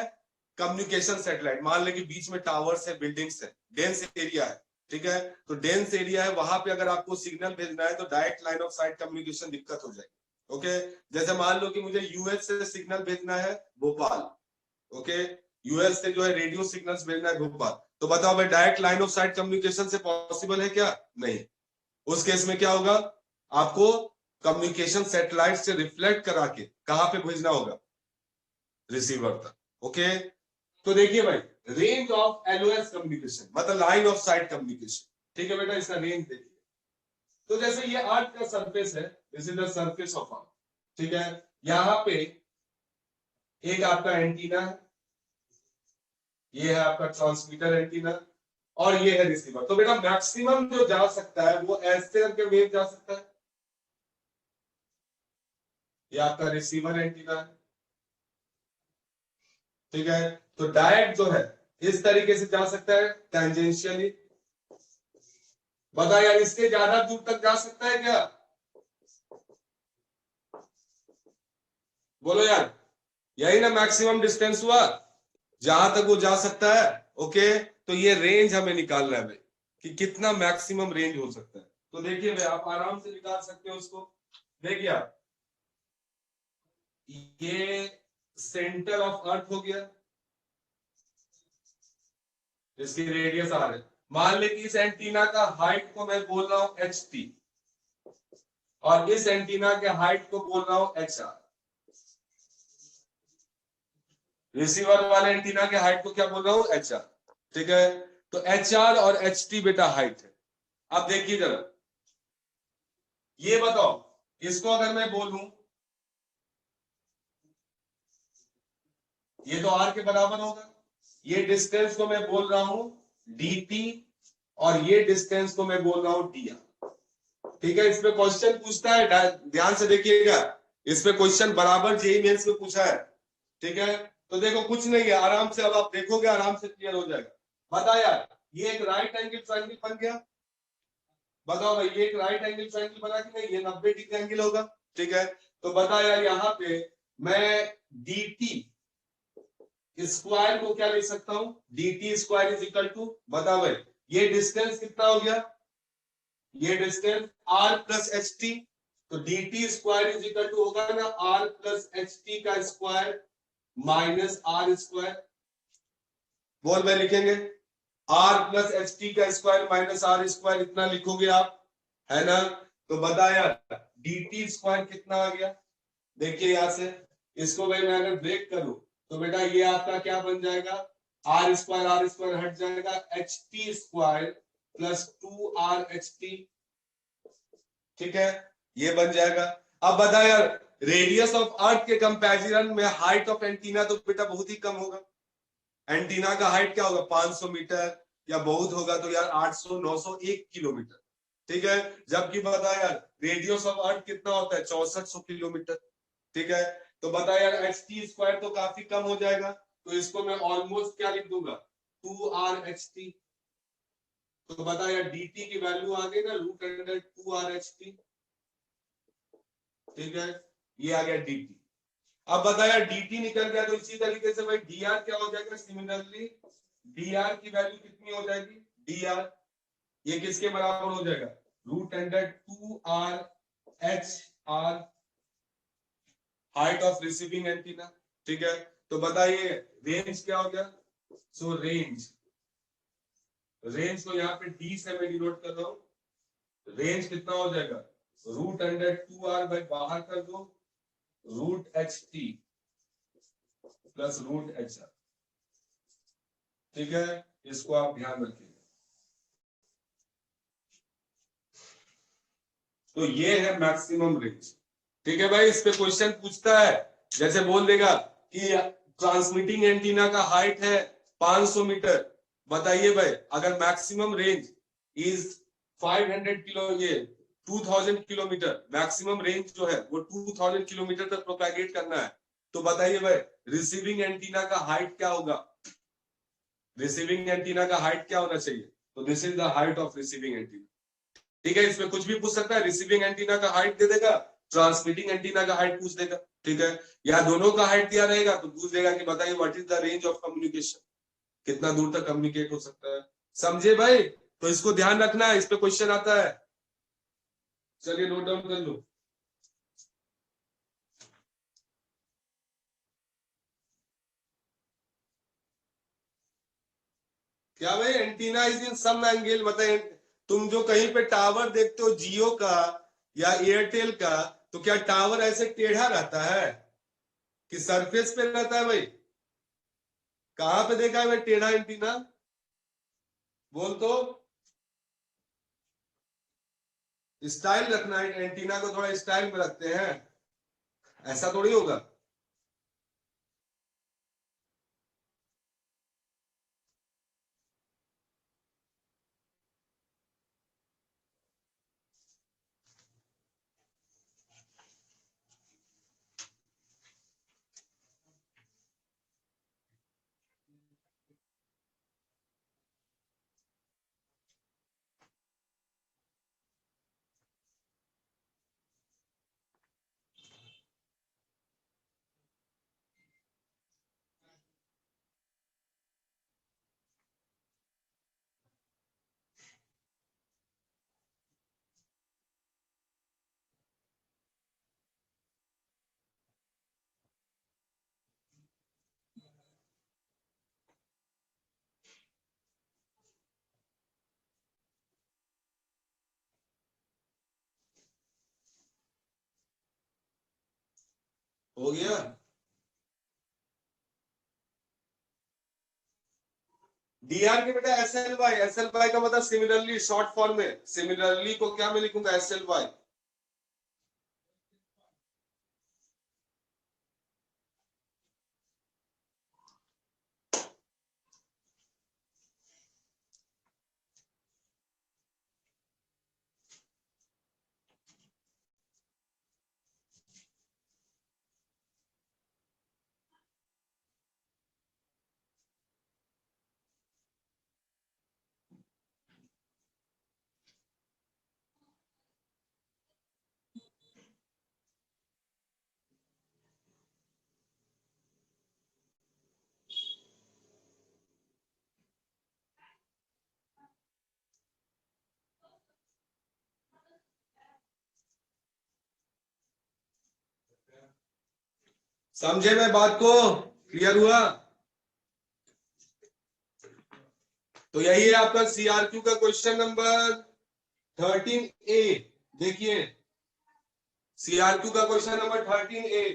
कम्युनिकेशन सैटेलाइट, मान ले कि बीच में टावर्स है, बिल्डिंग्स है, डेंस एरिया है, ठीक है। तो डेंस एरिया है, वहां पे अगर आपको सिग्नल भेजना है तो direct line of site communication दिक्कत हो जाएगी। ओके, जैसे मान लो कि मुझे यूएस से सिग्नल भेजना है भोपाल, ओके, यूएस से जो है रेडियो सिग्नल्स भेजना है भोपाल, तो बताओ भाई direct line of site communication से पॉसिबल है क्या, नहीं। उस केस में क्या होगा, आपको कम्युनिकेशन सैटेलाइट से रिफ्लेक्ट करा के कहां पे भेजना होगा, रिसीवर तक। ओके, तो देखिए भाई रेंज ऑफ LOS कम्युनिकेशन मतलब लाइन ऑफ साइट कम्युनिकेशन, ठीक है बेटा, इसका रेंज देखिए। तो जैसे ये अर्थ का सरफेस है, this is the surface of अर्थ, ठीक है। यहां पे एक आपका एंटीना है, ये है आपका ट्रांसमीटर एंटीना, और ये है रिसीवर। तो बेटा मैक्सिमम जो जा सकता है वो ऐसे करके वेव जा सकता है, ये आपका रिसीवर एंटीना है, ठीक है। तो डायरेक्ट जो है इस तरीके से जा सकता है टेंजेंशियली, बता यार इससे ज्यादा दूर तक जा सकता है क्या, बोलो यार, यही ना मैक्सिमम डिस्टेंस हुआ, जहां तक वो जा सकता है। ओके, तो ये रेंज हमें निकालना है भाई कि कितना मैक्सिमम रेंज हो सकता है। तो देखिए भाई, आप आराम से निकाल सकते हो उसको। देखिए आप, ये सेंटर ऑफ अर्थ हो गया, इसकी रेडियस आर है। मान ले कि इस एंटीना का हाइट को मैं बोल रहा हूं एच टी, और इस एंटीना के हाइट को बोल रहा हूं एच आर। रिसीवर वाले एंटीना के हाइट को क्या बोल रहा हूं, एच आर। ठीक है, तो एच आर और एच टी बेटा हाइट है। अब देखिए जरा, ये बताओ, इसको अगर मैं बोलूं, ये तो आर के बराबर होगा, ये डिस्टेंस को मैं बोल रहा हूं डी टी, और ये डिस्टेंस को मैं बोल रहा हूं डी आर। ठीक है, इसमें क्वेश्चन पूछता है, ध्यान से देखिएगा, इसमें क्वेश्चन बराबर जेईई मेंस में पूछा है। ठीक है, तो देखो कुछ नहीं है, आराम से अब आप देखोगे, आराम से क्लियर हो जाएगा। बता यार, ये एक राइट एंगल ट्रायंगल बन गया। बताओ भाई, ये एक राइट एंगल ट्रायंगल बना कि नहीं, ये 90 डिग्री एंगल होगा। ठीक है, तो बता यार, यहाँ पे मैं डी टी स्क्वायर को क्या लिख सकता हूं, D T square is equal to, बता भाई, ये डिस्टेंस कितना हो गया, ये distance R plus H T, तो D T square is equal to होगा ना आर प्लस एच टी का स्क्वायर माइनस आर स्क्वायर। बोल भाई, लिखेंगे आर प्लस एच टी का स्क्वायर माइनस आर स्क्वायर, इतना लिखोगे आप, है ना। तो बता यार, डी टी स्क्वायर कितना आ गया। देखिए यहां से, इसको भाई मैं अगर ब्रेक करूं, तो बेटा ये आपका क्या बन जाएगा, आर स्क्वायर हट जाएगा, H T square plus 2 R H T. ठीक है, ये बन जाएगा। अब बता यार, रेडियस ऑफ अर्थ के कंपैरिजन में हाइट ऑफ एंटीना तो बेटा बहुत ही कम होगा। एंटीना का हाइट क्या होगा, 500 मीटर, या बहुत होगा तो यार 800, 900, 1 किलोमीटर। ठीक है, जबकि बता यार, रेडियस ऑफ अर्थ कितना होता है, 6400 किलोमीटर। ठीक है, तो बता यार, एच टी स्क्वायर तो काफी कम हो जाएगा, तो इसको मैं ऑलमोस्ट क्या लिख दूंगा, 2 आर एच टी। तो बता यार, डी टी की वैल्यू आ गई ना, √2 आर एच टी। ठीक है, ये आ गया डी टी। अब बताया डी टी निकल गया, तो इसी तरीके से भाई डी आर क्या हो जाएगा, सिमिलरली डी आर की वैल्यू कितनी हो जाएगी, डी आर ये किसके बराबर हो जाएगा, √2 R H R, height of receiving antenna. ठीक है, तो बताइए रेंज क्या हो गया। सो रेंज को यहाँ पे डी से मैं डिनोट कर रहा हूं, रेंज कितना हो जाएगा, √2 आर भाई बाहर कर दो, √H T plus √H R. ठीक है, इसको आप ध्यान रखिएगा। तो ये है मैक्सिमम रेंज। ठीक है भाई, इस पे क्वेश्चन पूछता है, जैसे बोल देगा कि ट्रांसमिटिंग एंटीना का हाइट है 500 मीटर। बताइए भाई, अगर मैक्सिमम रेंज इज 500 किलो, ये 2000 किलोमीटर, मैक्सिमम रेंज जो है वो 2000 किलोमीटर तक प्रोपैगेट करना है, तो बताइए भाई, रिसीविंग एंटीना का हाइट क्या होगा, रिसीविंग एंटीना का हाइट क्या होना चाहिए। तो this is the height of receiving antenna. ठीक है, इसमें कुछ भी पूछ सकता है, रिसीविंग एंटीना का हाइट दे देगा, ट्रांसमिटिंग एंटीना का हाइट पूछ देगा। ठीक है, या दोनों का हाइट दिया रहेगा तो पूछ देगा कि बताइए what is the range of communication, कितना दूर तक कम्युनिकेट हो सकता है। समझे भाई, तो इसको ध्यान रखना है, इस पे क्वेश्चन आता है। चलिए नोट डाउन कर लो। क्या भाई, antenna is in some angle, मतलब तुम जो कहीं पे टावर देखते हो जियो का या एयरटेल का, तो क्या टावर ऐसे टेढ़ा रहता है कि सरफेस पे रहता है भाई, कहां पे देखा है भाई टेढ़ा एंटीना, बोल तो। स्टाइल रखना है, एंटीना को थोड़ा स्टाइल में रखते हैं, ऐसा थोड़ी होगा। हो गया। डीआर के बेटा एस एल वाई का मतलब सिमिलरली शॉर्ट फॉर्म में, सिमिलरली को क्या मैं लिखूंगा एस एल वाई। समझे मैं बात को? क्लियर हुआ? तो यही है आपका सीआरक्यू का क्वेश्चन नंबर 13A। देखिए सीआरक्यू का क्वेश्चन नंबर 13A।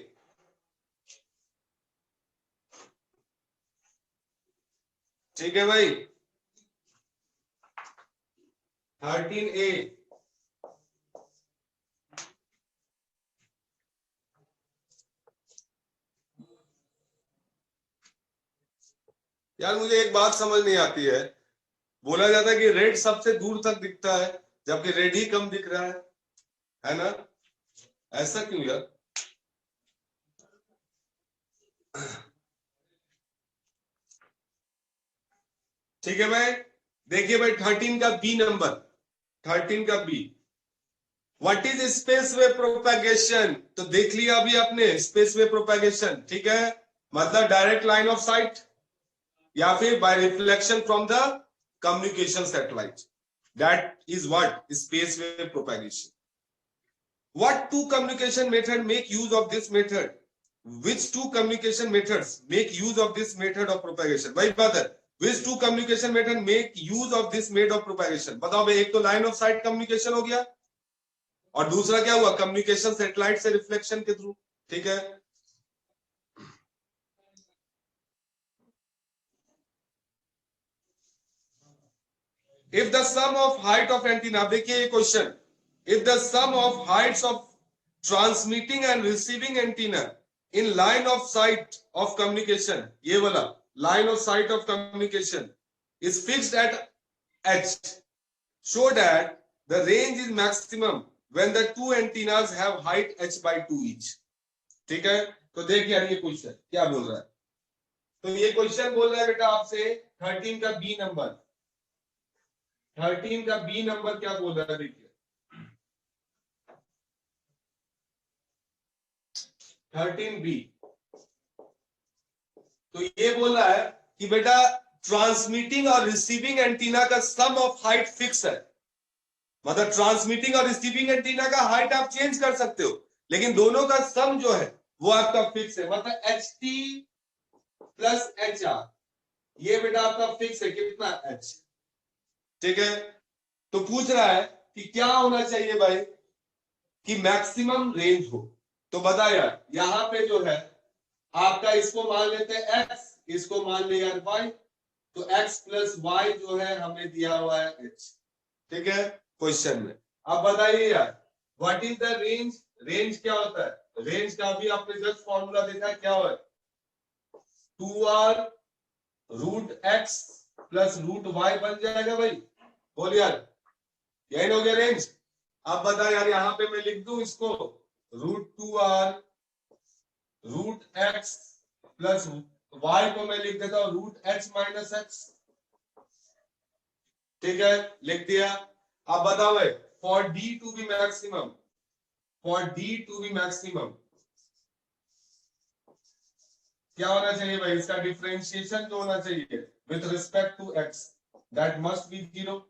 ठीक है भाई, 13A। यार मुझे एक बात समझ नहीं आती है, बोला जाता है कि रेड सबसे दूर तक दिखता है जबकि रेड ही कम दिख रहा है ना? ऐसा क्यों यार? ठीक है भाई, देखिए भाई 13 का बी नंबर, 13 का B, what is space wave propagation? तो देख लिया अभी आपने स्पेस वे प्रोपेगेशन, ठीक है, मतलब डायरेक्ट लाइन ऑफ साइट या फिर bye reflection from the communication satellite, that is what space wave propagation. What two communication method make use of this method? Which two communication methods make use of this method of propagation? भाई brother, which two communication method make use of this method of propagation? बताओ भाई, एक तो line of site communication हो गया और दूसरा क्या हुआ, कम्युनिकेशन सैटेलाइट से रिफ्लेक्शन के थ्रू। ठीक है, if the sum of height of antenna, देखिए ये question, if the sum of heights of transmitting and receiving antenna in line of sight of communication, ये वाला line of sight of communication is fixed at h, so that the range is maximum when the two antennas have height h by 2 each। ठीक है, तो देख यार ये question क्या बोल रहा है। तो ये क्वेश्चन बोल रहा है बेटा आपसे 13 का बी नंबर, 13 का बी नंबर क्या बोल रहा है देखिए, 13B। तो ये बोल रहा है कि बेटा ट्रांसमिटिंग और रिसीविंग एंटीना का सम ऑफ हाइट फिक्स है, मतलब ट्रांसमिटिंग और रिसीविंग एंटीना का हाइट आप चेंज कर सकते हो, लेकिन दोनों का सम जो है वो आपका फिक्स है, मतलब HT प्लस HR, ये बेटा आपका फिक्स है, कितना H। ठीक है, तो पूछ रहा है कि क्या होना चाहिए भाई कि मैक्सिमम रेंज हो। तो बता यार, यहां पे जो है आपका इसको मान लेते हैं x, इसको मान लिया यार y, तो x प्लस y जो है हमें दिया हुआ है h। ठीक है, क्वेश्चन में अब बताइए यार what is the range, range क्या होता है, रेंज का भी आपने जस्ट फॉर्मूला देखा है, क्या हो 2r root x plus root y बन जाएगा भाई, बोल यार यही हो गया रेंज। अब बता यार, यहां पे मैं लिख दूं इसको root 2r root x plus y को मैं लिख देता हूं रूट h माइनस x। ठीक है, लिख दिया। अब बताओ भाई for d to be maximum, for d to be maximum क्या होना चाहिए भाई, इसका डिफरेंशिएशन जो होना चाहिए with respect to x, that must be 0,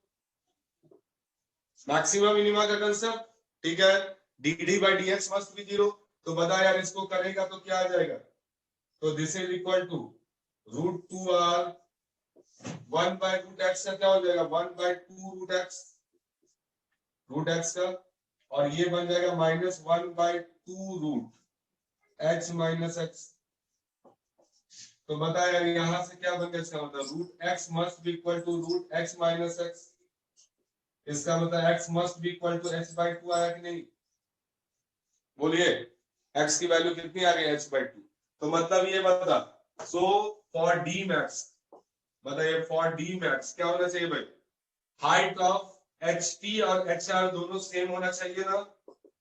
maximum minima का कंसेप्ट। ठीक है, d by d x must be 0। तो बता यार इसको करेगा तो क्या आ जाएगा, तो this is equal to root 2r 1 by root x का क्या हो जाएगा 1 बाय 2 रूट एक्स का, और ये बन जाएगा minus 1 by 2 root h minus x. तो बताया यहां से क्या बन गया, इसका मतलब root x must be equal to root x minus x. इसका मतलब x must be equal to h by 2 आया कि नहीं? बोलिए, x की वैल्यू कितनी आ गई, h बाई 2। तो मतलब ये बता, सो फॉर डी मैक्स, बताइए फॉर डी मैक्स क्या होना चाहिए भाई, हाइट ऑफ एच टी और एच आर दोनों सेम होना चाहिए ना,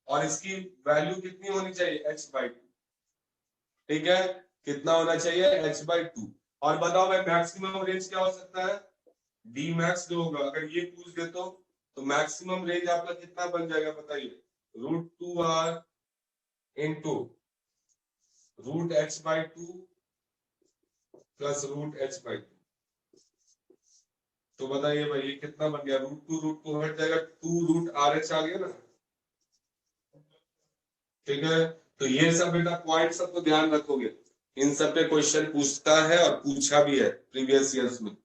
और इसकी वैल्यू कितनी होनी चाहिए, h बाई 2। ठीक है, कितना होना चाहिए, h बाई 2। और बताओ भाई मैक्सिमम रेंज क्या हो सकता है, डी मैक्स जो होगा, अगर ये पूछ दे तो मैक्सिमम रेंज आपका कितना बन जाएगा बताइए, root 2 r into root h by 2 plus root h by 2। तो बताइए भाई ये कितना बन गया, रूट टू हट जाएगा, 2 रूट आर एच आ गया ना। ठीक है, तो ये सब बेटा पॉइंट सबको ध्यान रखोगे, इन सब पे क्वेश्चन पूछता है और पूछा भी है प्रीवियस ईयर्स में।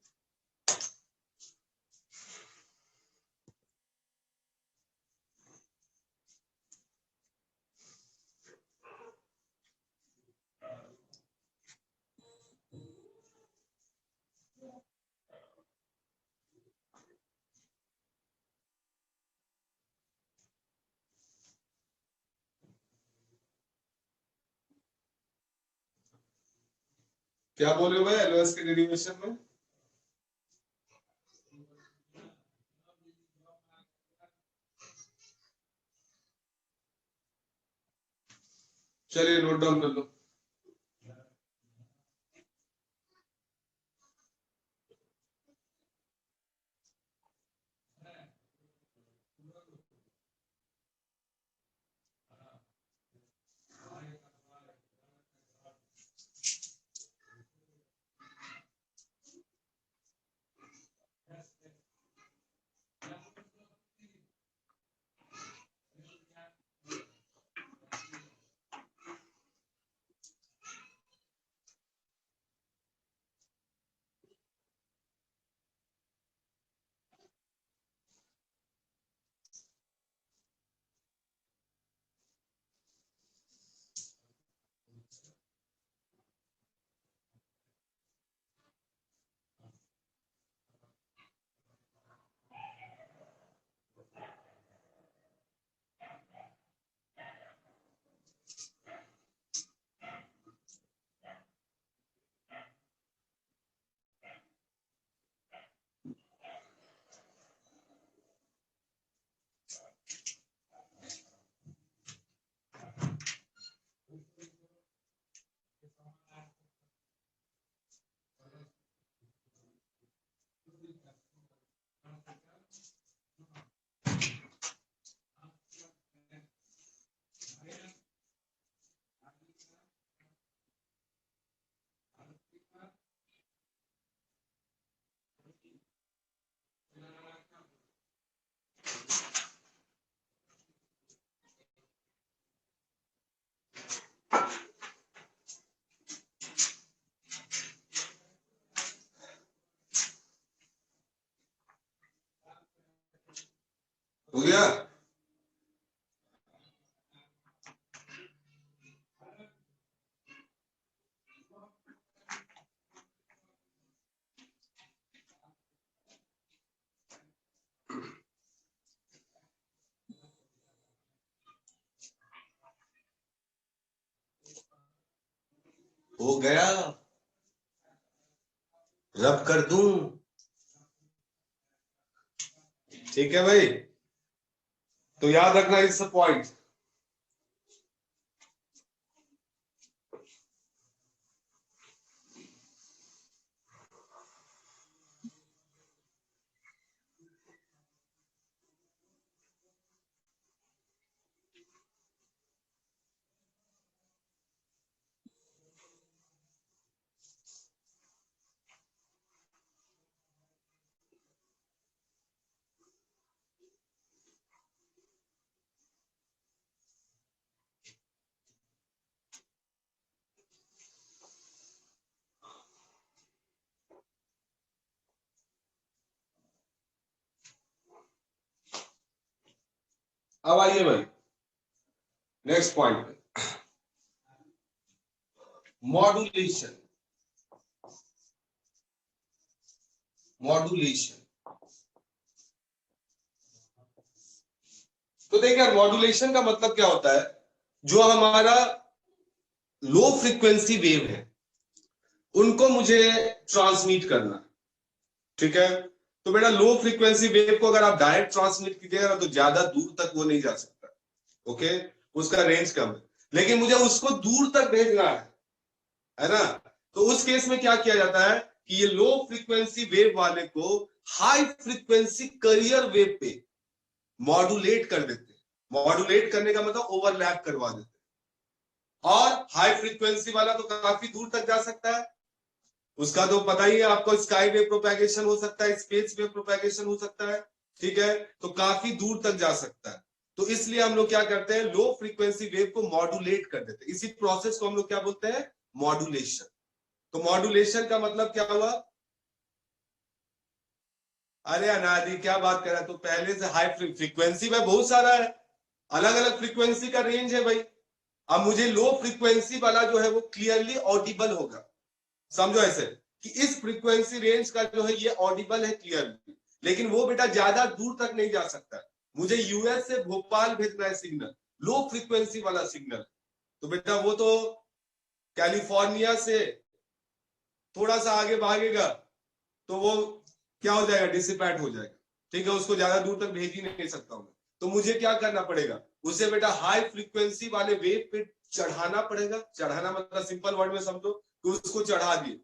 क्या बोले हुए एलओएस के डेरिवेशन में, चलिए नोट डाउन कर लो। हो गया, हो गया, रब कर दूं। ठीक है भाई, तो याद रखना इस पॉइंट। अब आइए भाई नेक्स्ट पॉइंट पे। Modulation, modulation. तो देखिए मॉड्यूलेशन का मतलब क्या होता है, जो हमारा लो फ्रीक्वेंसी वेव है उनको मुझे ट्रांसमिट करना, ठीक है। तो बेटा लो फ्रीक्वेंसी वेव को अगर आप डायरेक्ट ट्रांसमिट कीजिएगा तो ज्यादा दूर तक वो नहीं जा सकता, ओके, उसका रेंज कम है, लेकिन मुझे उसको दूर तक भेजना है ना। तो उस केस में क्या किया जाता है कि ये लो फ्रीक्वेंसी वेव वाले को हाई फ्रीक्वेंसी कैरियर वेव पे मॉड्यूलेट कर देते हैं। मॉड्यूलेट करने का मतलब ओवरलैप करवा देते हैं। और हाई फ्रीक्वेंसी वाला तो काफी दूर तक जा सकता है, उसका तो पता ही है आपको, स्काई वेव प्रोपेगेशन हो सकता है, स्पेस वेव प्रोपेगेशन हो सकता है, ठीक है, तो काफी दूर तक जा सकता है। तो इसलिए हम लोग क्या करते हैं, लो फ्रीक्वेंसी वेव को मॉड्यूलेट कर देते हैं। इसी प्रोसेस को हम लोग क्या बोलते हैं, मॉड्यूलेशन। तो मॉड्यूलेशन का मतलब क्या हुआ, अरे अनादि क्या बात कर रहा है, तो पहले से हाई फ्रीक्वेंसी में बहुत सारा है, अलग अलग फ्रीक्वेंसी का रेंज है भाई। अब मुझे लो फ्रीक्वेंसी वाला जो है वो क्लियरली ऑडिबल होगा, समझो ऐसे कि इस फ्रीक्वेंसी रेंज का जो है ये ऑडिबल है क्लियरली, लेकिन वो बेटा ज्यादा दूर तक नहीं जा सकता। मुझे यूएस से भोपाल भेजना है सिग्नल, लो फ्रीक्वेंसी वाला सिग्नल, तो बेटा वो तो कैलिफोर्निया से थोड़ा सा आगे भागेगा तो वो क्या हो जाएगा, डिसिपैट हो जाएगा, ठीक है, उसको ज्यादा दूर तक भेज ही नहीं सकता हूं। तो मुझे क्या करना पड़ेगा, उसे बेटा हाई फ्रीक्वेंसी वाले वेव पे चढ़ाना पड़ेगा। चढ़ाना मतलब सिंपल वर्ड में समझो कि उसको चढ़ा दिए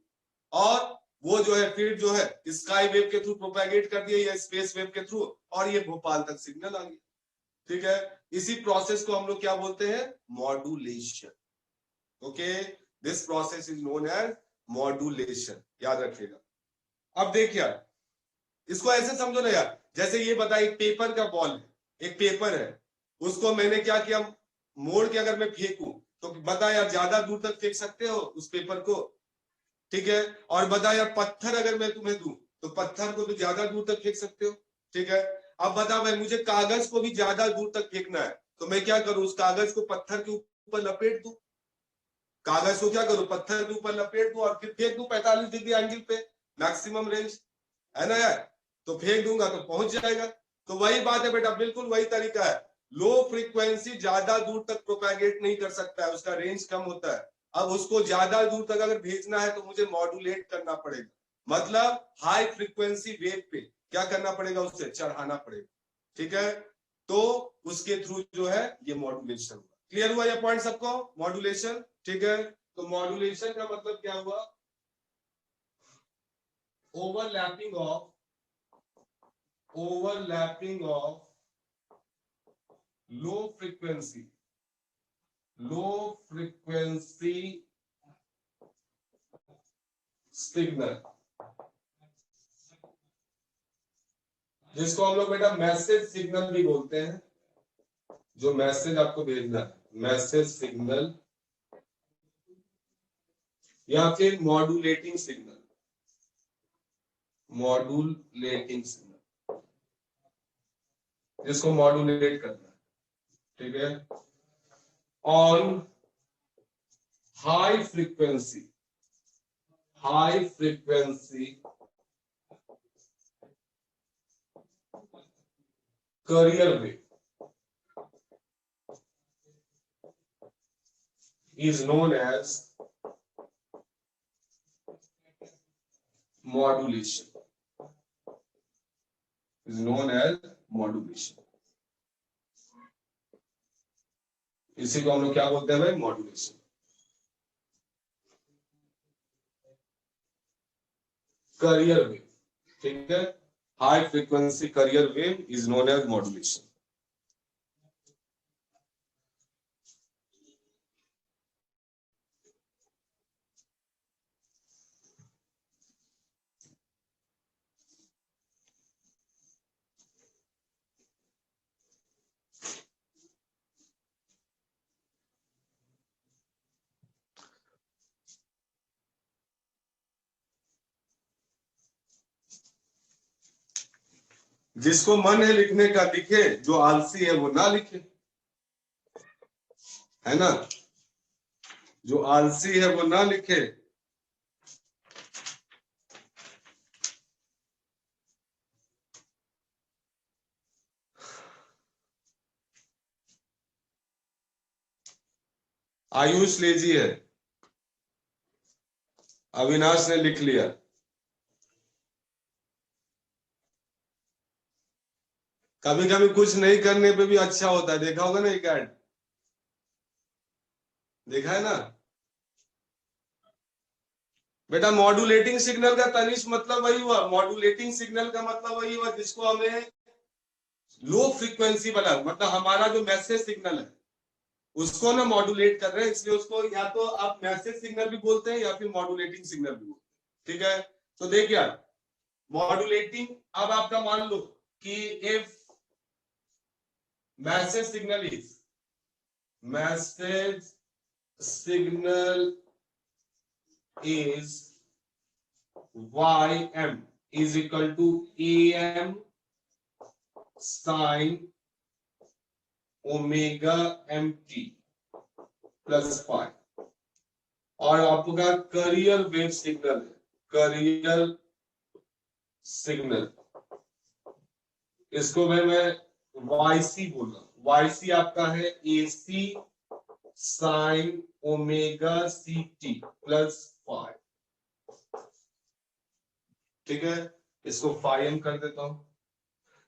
और वो जो है फिर जो है स्काई वेव के थ्रू प्रोपेगेट कर दिए या स्पेस वेव के थ्रू, और ये भोपाल तक सिग्नल आ गया, ठीक है। इसी प्रोसेस को हम लोग क्या बोलते हैं, modulation, okay. This process is known as modulation, याद रखिएगा। अब देखिए इसको ऐसे समझो ना यार, जैसे ये बता एक पेपर का बॉल है, एक पेपर है, उसको मैंने क्या किया, मोड़ के अगर मैं फेंकूं तो बता यार ज्यादा दूर तक फेंक सकते हो उस पेपर को, ठीक है। और बता यार पत्थर अगर मैं तुम्हें दूं तो पत्थर को तो ज्यादा दूर तक फेंक सकते हो, ठीक है। अब बता भाई मुझे कागज को भी ज्यादा दूर तक फेंकना है, तो मैं क्या करूं, उस कागज को पत्थर के ऊपर लपेट दूं, कागज को क्या करूं, पत्थर के ऊपर लपेट दूं और फिर फेंक दूं 45 डिग्री एंगल पे, मैक्सिमम रेंज है ना यार, तो फेंक दूंगा तो पहुंच जाएगा। तो वही बात है बेटा, बिल्कुल वही तरीका है। लो फ्रीक्वेंसी ज्यादा दूर तक प्रोपेगेट नहीं कर सकता है, उसका रेंज कम होता है। अब उसको ज्यादा दूर तक अगर भेजना है तो मुझे मॉड्यूलेट करना पड़ेगा, मतलब हाई फ्रीक्वेंसी वेव पे क्या करना पड़ेगा, उससे चढ़ाना पड़ेगा, ठीक है। तो उसके थ्रू जो है ये मॉड्यूलेशन हुआ। क्लियर हुआ ये पॉइंट सबको, मॉड्यूलेशन, ठीक है। तो मॉड्यूलेशन का मतलब क्या हुआ, overlapping of low frequency signal, जिसको हम लोग बेटा मैसेज सिग्नल भी बोलते हैं। जो मैसेज आपको भेजना है, मैसेज सिग्नल या फिर मॉड्यूलेटिंग सिग्नल, मॉड्यूलेटिंग सिग्नल, जिसको मॉड्यूलेट करना है, ठीक है, on high frequency carrier wave is known as modulation, इसी को हम लोग क्या बोलते हैं भाई, मॉड्यूलेशन। कैरियर वेव, ठीक है, high frequency carrier wave is known as modulation. जिसको मन है लिखने का लिखे, जो आलसी है वो ना लिखे, है ना। जो आलसी है वो ना लिखे। आयुष लेजी है, अविनाश ने लिख लिया। कभी कभी कुछ नहीं करने पे भी अच्छा होता है, देखा होगा ना एक ऐड, देखा है ना बेटा। मॉड्यूलेटिंग सिग्नल का तनिष्क मतलब वही हुआ, मॉड्यूलेटिंग सिग्नल का मतलब वही हुआ जिसको हमें लो फ्रीक्वेंसी वाला, मतलब हमारा जो मैसेज सिग्नल है उसको ना मॉड्यूलेट कर रहे हैं, इसलिए उसको या तो आप मैसेज सिग्नल भी बोलते हैं या फिर मॉड्यूलेटिंग सिग्नल भी बोलते हैं। ठीक है, तो देखिए मॉड्यूलेटिंग, अब आपका मान लो कि if message signal is ym is equal to am sin omega mt plus five, और आपका करियर वेव सिग्नल है, करियर सिग्नल, इसको मैं yc बोल रहा हूं। yc आपका है ac sine omega ct plus five. ठीक है, इसको फाइव कर देता हूं।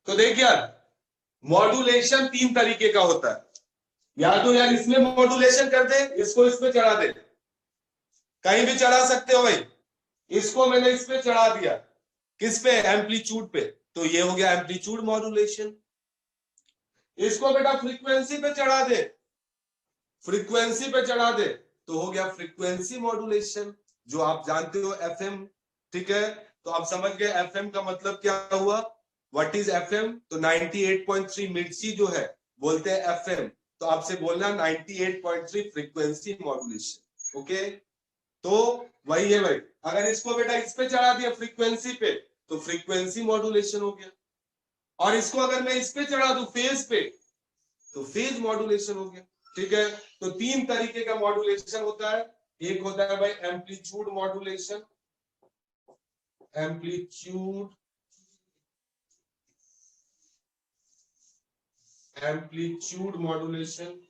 तो देखिए मॉड्यूलेशन तीन तरीके का होता है, या तो यार इसमें मॉड्यूलेशन कर दे, इसको इसमें चढ़ा दे, कहीं भी चढ़ा सकते हो भाई। इसको मैंने इस पे चढ़ा दिया, किस पे, एम्पलीट्यूड पे, तो ये हो गया एम्पलीट्यूड मॉड्यूलेशन। इसको बेटा फ्रीक्वेंसी पे चढ़ा दे, फ्रीक्वेंसी पे चढ़ा दे तो हो गया फ्रीक्वेंसी मॉड्यूलेशन, जो आप जानते हो एफएम। ठीक है, तो आप समझ गए एफएम का मतलब क्या हुआ, व्हाट इज एफएम। तो 98.3 मिर्ची जो है बोलते हैं एफएम, तो आपसे बोलना 98.3 फ्रीक्वेंसी मॉड्यूलेशन। ओके, तो वही है भाई। अगर इसको बेटा इस पे चढ़ा दिया फ्रीक्वेंसी पे तो फ्रीक्वेंसी मॉड्यूलेशन हो गया, और इसको अगर मैं इस पे चढ़ा दूं फेज पे तो फेज मॉड्यूलेशन हो गया। ठीक है, तो तीन तरीके का मॉड्यूलेशन होता है। एक होता है भाई amplitude modulation, amplitude modulation,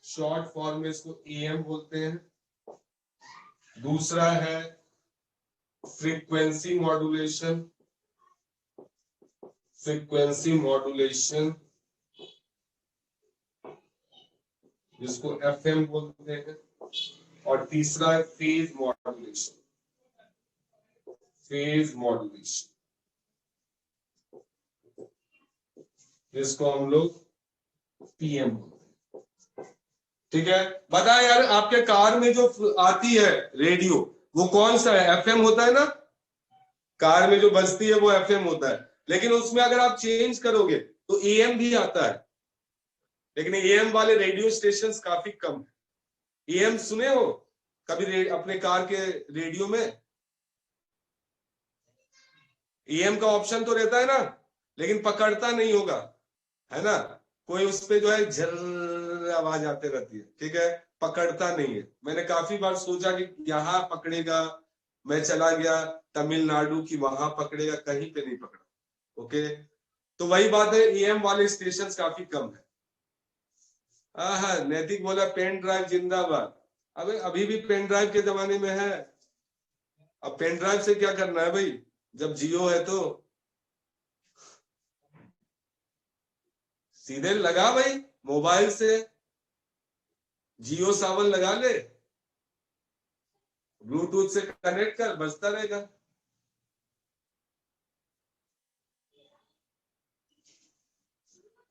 short form में इसको एएम बोलते हैं। दूसरा है फ्रीक्वेंसी मॉड्यूलेशन, जिसको एफएम बोलते हैं। और तीसरा है फेज मॉड्यूलेशन, जिसको हम लोग पीएम बोलते हैं। ठीक है, बता यार आपके कार में जो आती है रेडियो वो कौन सा है, एफएम होता है ना, कार में जो बजती है वो एफएम होता है, लेकिन उसमें अगर आप चेंज करोगे तो एएम भी आता है, लेकिन एएम वाले रेडियो स्टेशन काफी कम है। एएम सुने हो कभी अपने कार के रेडियो में, एएम का ऑप्शन तो रहता है ना, लेकिन पकड़ता नहीं होगा, है ना, कोई उस पे जो है झर आवाज आते रहती है। ठीक है, पकड़ता नहीं है। मैंने काफी बार सोचा कि यहाँ पकड़ेगा, मैं चला गया तमिलनाडु की, वहां पकड़ेगा, कहीं पे नहीं पकड़ा। ओके, तो वही बात है, एएम वाले स्टेशन काफी कम है। हाँ, नैतिक बोला पेन ड्राइव जिंदाबाद। अबे अभी भी पेन ड्राइव के जमाने में है, अब पेन ड्राइव से क्या करना है भाई, जब जियो है तो सीधे लगा भाई, मोबाइल से जियो सावन लगा ले, ब्लूटूथ से कनेक्ट कर, बजता रहेगा।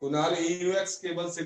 कुणाल यूएक्स केबल से